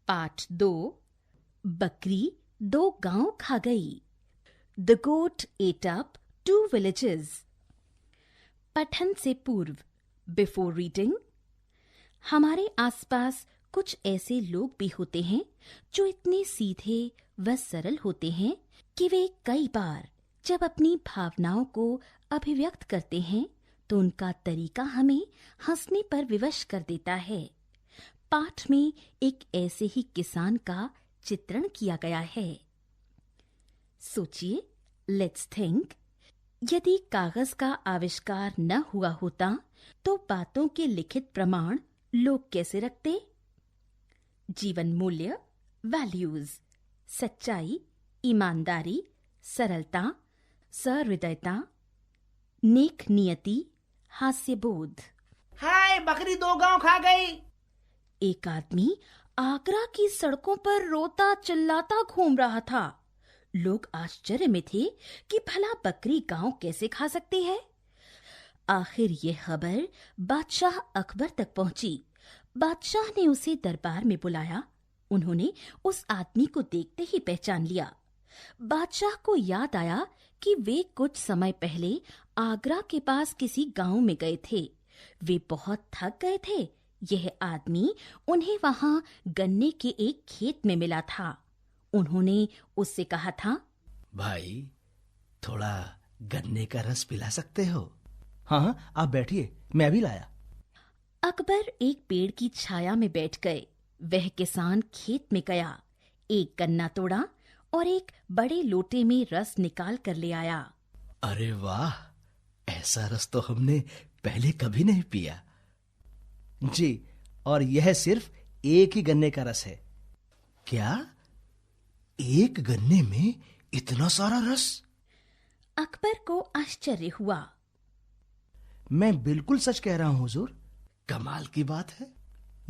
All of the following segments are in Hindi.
पाठ 2। बकरी 2 गांव खा गई। The goat ate up 2 villages। पठन से पूर्व, बिफोर रीडिंग, हमारे आसपास कुछ ऐसे लोग भी होते हैं जो इतने सीधे व सरल होते हैं कि वे कई बार जब अपनी भावनाओं को अभिव्यक्त करते हैं तो उनका तरीका हमें हंसने पर विवश कर देता है। पाठ में एक ऐसे ही किसान का चित्रण किया गया है। सोचिए, लेट्स थिंक, यदि कागज का आविष्कार न हुआ होता तो बातों के लिखित प्रमाण लोग कैसे रखते? जीवन मूल्य, वैल्यूज, सच्चाई, ईमानदारी, सरलता, सहृदयता, नेक नियति, हास्यबोध। हाय, बकरी 2 गांव खा गई। एक आदमी आगरा की सड़कों पर रोता चिल्लाता घूम रहा था। लोग आश्चर्य में थे कि भला बकरी गांव कैसे खा सकती है। आखिर ये खबर बादशाह अकबर तक पहुंची। बादशाह ने उसे दरबार में बुलाया। उन्होंने उस आदमी को देखते ही पहचान लिया। बादशाह को याद आया कि वे कुछ समय पहले आगरा के पास किसी गांव में गए थे। वे बहुत थक गए थे। यह आदमी उन्हें वहां गन्ने के एक खेत में मिला था। उन्होंने उससे कहा था, भाई, थोड़ा गन्ने का रस पिला सकते हो? हाँ, आप बैठिए, मैं अभी लाया। अकबर एक पेड़ की छाया में बैठ गए। वह किसान खेत में गया, एक गन्ना तोड़ा और एक बड़े लोटे में रस निकाल कर ले आया। अरे वाह, ऐसा रस तो हमने पहले कभी नहीं पिया। जी, और यह सिर्फ एक ही गन्ने का रस है। क्या? एक गन्ने में इतना सारा रस? अकबर को आश्चर्य हुआ। मैं बिल्कुल सच कह रहा हूं हुजूर। कमाल की बात है।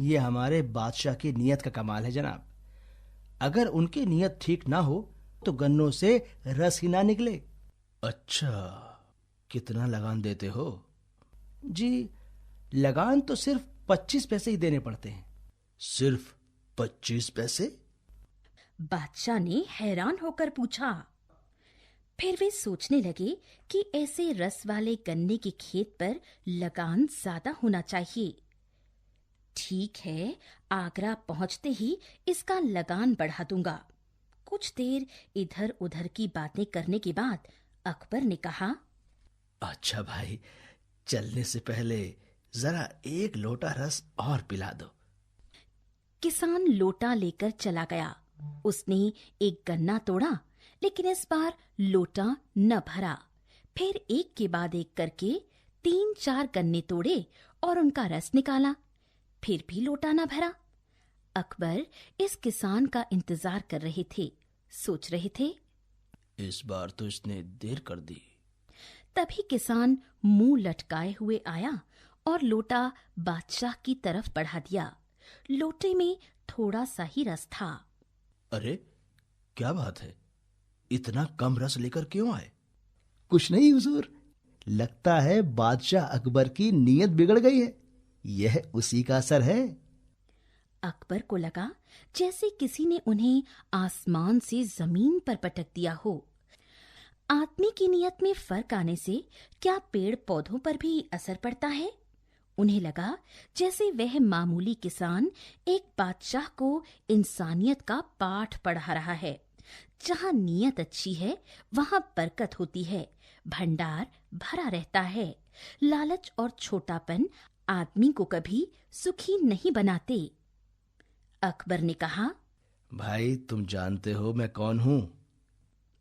यह हमारे बादशाह की नीयत का कमाल है जनाब। अगर उनकी नीयत ठीक ना हो तो गन्नों से रस ही ना निकले। अच्छा, कितना लगान देते हो? जी, लगान तो सिर्फ 25 पैसे ही देने पड़ते हैं। सिर्फ 25 पैसे? बादशाह ने हैरान होकर पूछा। फिर वे सोचने लगे कि ऐसे रस वाले गन्ने के खेत पर लगान ज्यादा होना चाहिए। ठीक है, आगरा पहुंचते ही इसका लगान बढ़ा दूंगा। कुछ देर इधर उधर की बातें करने के बाद अकबर ने कहा, अच्छा भाई, चलने से पहले जरा एक लोटा रस और पिला दो। किसान लोटा लेकर चला गया। उसने एक गन्ना तोड़ा, लेकिन इस बार लोटा न भरा। फिर एक के बाद एक करके 3-4 गन्ने तोड़े और उनका रस निकाला। फिर भी लोटा न भरा। अकबर इस किसान का इंतजार कर रहे थे। सोच रहे थे, इस बार तो इसने देर कर दी। तभी किसान मुंह लटकाए हुए आया और लोटा बादशाह की तरफ बढ़ा दिया। लोटे में थोड़ा सा ही रस था। अरे, क्या बात है? इतना कम रस लेकर क्यों आए? कुछ नहीं हुजूर, लगता है बादशाह अकबर की नीयत बिगड़ गई है। यह उसी का असर है। अकबर को लगा जैसे किसी ने उन्हें आसमान से जमीन पर पटक दिया हो। आदमी की नीयत में फर्क आने से क्या पेड़ पौधों पर भी असर पड़ता है? उन्हें लगा जैसे वह मामूली किसान एक बादशाह को इंसानियत का पाठ पढ़ा रहा है। जहां नीयत अच्छी है वहां बरकत होती है, भंडार भरा रहता है। लालच और छोटापन आदमी को कभी सुखी नहीं बनाते। अकबर ने कहा, भाई, तुम जानते हो मैं कौन हूं?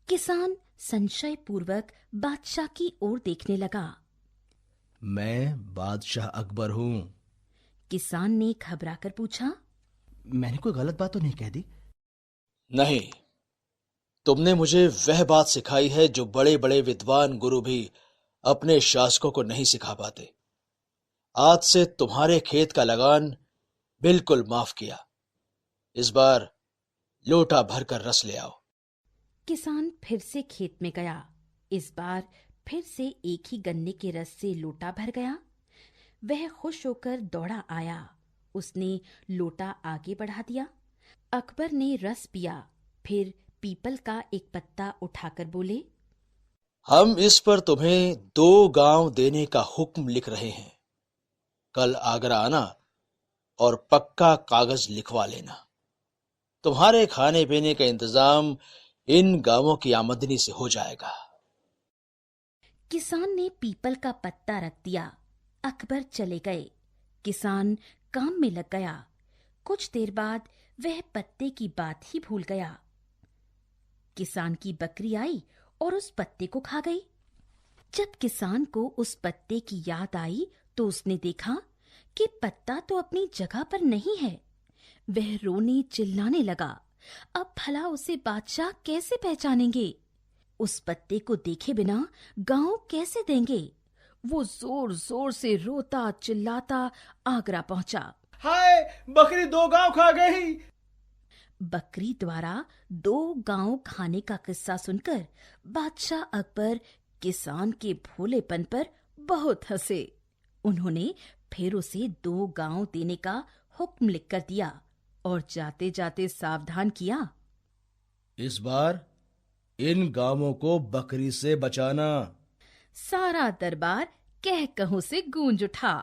किसान संशय पूर्वक बादशाह की ओर देखने लगा। मैं बादशाह अकबर हूं। किसान ने घबराकर पूछा, मैंने कोई गलत बात तो नहीं कह दी? नहीं, तुमने मुझे वह बात सिखाई है जो बड़े बड़े विद्वान गुरु भी अपने शासकों को नहीं सिखा पाते। आज से तुम्हारे खेत का लगान बिल्कुल माफ किया। इस बार लोटा भरकर रस ले आओ। किसान फिर से खेत में गया। इस बार फिर से एक ही गन्ने के रस से लोटा भर गया। वह खुश होकर दौड़ा आया। उसने लोटा आगे बढ़ा दिया। अकबर ने रस पिया, फिर पीपल का एक पत्ता उठाकर बोले, हम इस पर तुम्हें 2 गांव देने का हुक्म लिख रहे हैं। कल आगरा आना और पक्का कागज लिखवा लेना। तुम्हारे खाने पीने का इंतजाम इन गांवों की आमदनी से हो जाएगा। किसान ने पीपल का पत्ता रख दिया। अकबर चले गए। किसान काम में लग गया। कुछ देर बाद वह पत्ते की बात ही भूल गया। किसान की बकरी आई और उस पत्ते को खा गई। जब किसान को उस पत्ते की याद आई तो उसने देखा कि पत्ता तो अपनी जगह पर नहीं है। वह रोने चिल्लाने लगा। अब भला उसे बादशाह कैसे पहचानेंगे? उस पत्ते को देखे बिना गांव कैसे देंगे? वो जोर जोर से रोता चिल्लाता आगरा पहुंचा। हाय, बकरी 2 गांव खा गई। बकरी द्वारा 2 गांव खाने का किस्सा सुनकर बादशाह अकबर किसान के भोलेपन पर बहुत हंसे। उन्होंने फिर उसे 2 गांव देने का हुक्म लिखकर दिया और जाते जाते सावधान किया, इस बार इन गांवों को बकरी से बचाना। सारा दरबार कह कहूं से गूंज उठा।